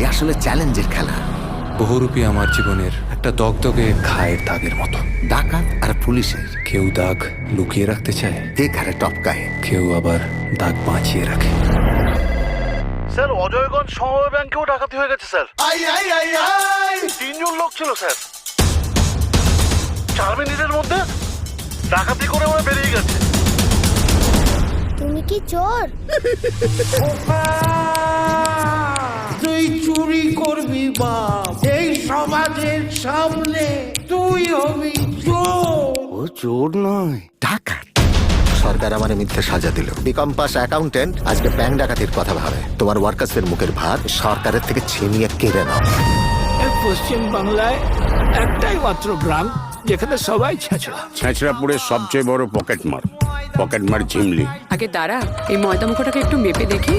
এ আসলে চ্যালেঞ্জের খেলা। বহুরূপী আমার জীবনের একটা দগদগে ঘায়ের দাগের মতো। ডাকাত আর পুলিশের কেউ দাগ লুকিয়ে রাখতে চায়, দেখারে টপকায়। কেউ আবার দাগ বাঁচিয়ে রাখে। স্যার, অজয়গঞ্জ সমবায় ব্যাংকেও ডাকাতি হয়ে গেছে স্যার। 3 জন লোক ছিল স্যার। 4 মিনিটের মধ্যে ডাকাতি করে ওরা বেরিয়ে গেছে। তুমি কি চোর? তুই চুরি করবি বাপ, এই সমাজের সামনে তুই হবি চোর। ও চোর নয়, ডাকাত। সরকার আমার মিথ্যে সাজা দিল। বিকম পাস অ্যাকাউন্টেন্ট আজকে ব্যাংক ডাকাতির কথা ভাবে। তোমার ওয়ার্কার্সের মুখের ভাত সরকারের থেকে ছিনিয়ে কেড়ে নাও। পশ্চিম বাংলায় একটাই মাত্র গ্রাম যেখানে সবাই ছেঁচড়া। ছেঁচড়াপুরের সবচেয়ে বড় পকেটমার ঝিমলি। আগে দাঁড়া, এই ময়দা মুখোটাকে একটু মেপে দেখি।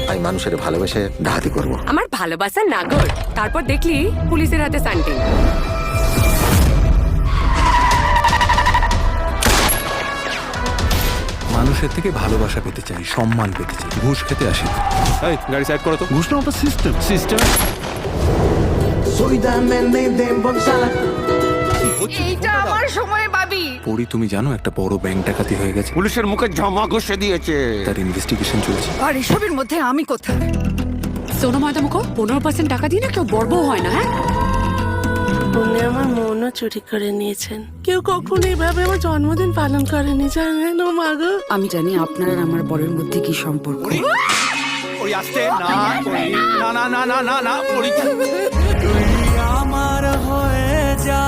আমি মানুষের ভালোবেসে ডাকাতি করব। আমার ভালোবাসা নাগর, তারপর দেখলি পুলিশের হাতে সান্টিং। মানুষের থেকে ভালোবাসা পেতে চাই, সম্মান পেতে চাই, ঘুষ খেতে আসি না। এই গাড়ি সাইড করো তো। ঘুষ না, ওটা সিস্টেম। এইটা আমার সময় পাবি। পরি, তুমি জানো একটা বড় ব্যাংক ডাকাতি হয়ে গেছে, পুলিশের মুখে জমা ঘষে দিয়েছে। তার ইনভেস্টিগেশন চলছে। আর এসবের মধ্যে আমি কোথায়? সোনো ময়দা মুখো 15% টাকা দিয়ে না কেউ বড় বউ হয় না। হ্যাঁ, উনি আমার মনও চুরি করে নিয়েছেন। কেউ কখনো এইভাবে আমার জন্মদিন পালন করেনি, জানেন ও মা গো। আমি জানি আপনার আর আমার বরের মধ্যে কি সম্পর্ক। ওই আসতে না না না না না না না তুই আমার হয়ে যা।